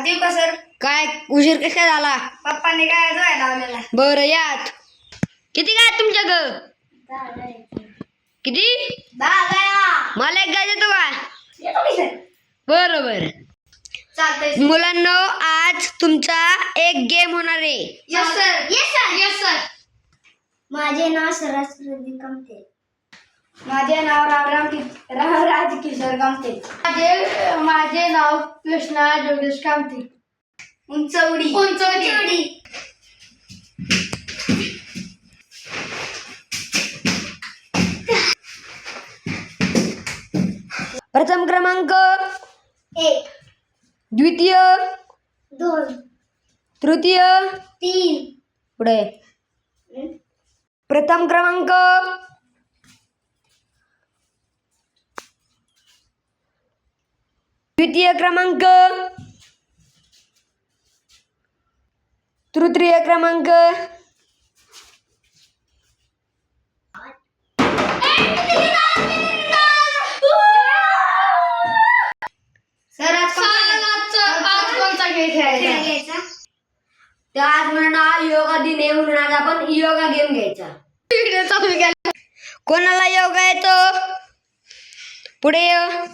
देऊ का सर? काय उशीर कसा झाला? पप्पांनी काय धुवायला लावलेला. बरं यात किती काय तुमच्या ग? किती? 10 गाया. मला एक गाय देतो का? येतो की सर? बरं बरं चालतंय. मुलांनो, आज तुमचा एक गेम होणार आहे. Yes sir. Yes sir. Yes sir. माझे नाव सरस्वती कामते. माझे नाव राज किशोर कामते. माझे नाव कृष्णा जोगेश कामते. उंचवडी. प्रथम क्रमांक 1 द्वितीय 2 तृतीय 3 पुढे प्रथम क्रमांक द्वितीय क्रमांक तृतीय क्रमांक सर आज कोणता खेळ खेळायचा? तर आज म्हणून योगा दिन आहे म्हणून आज आपण योगा गेम घ्यायचा. कोणाला योगा येतो? पुढे ये.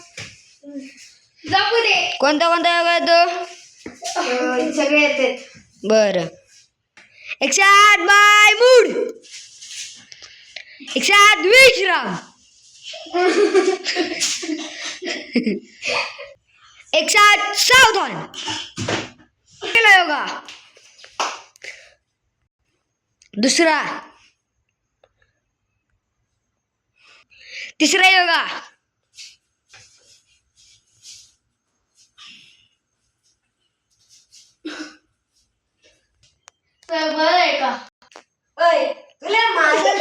जपू दे. कोणता कोणता योगा येतो? सगळे येते. बरं. 108 बाय मूड, 108 विश्राम, 108 सावधान. पहिला योगा. दुसरा. तिसरा योगा. बरं आहे का? तुला माझं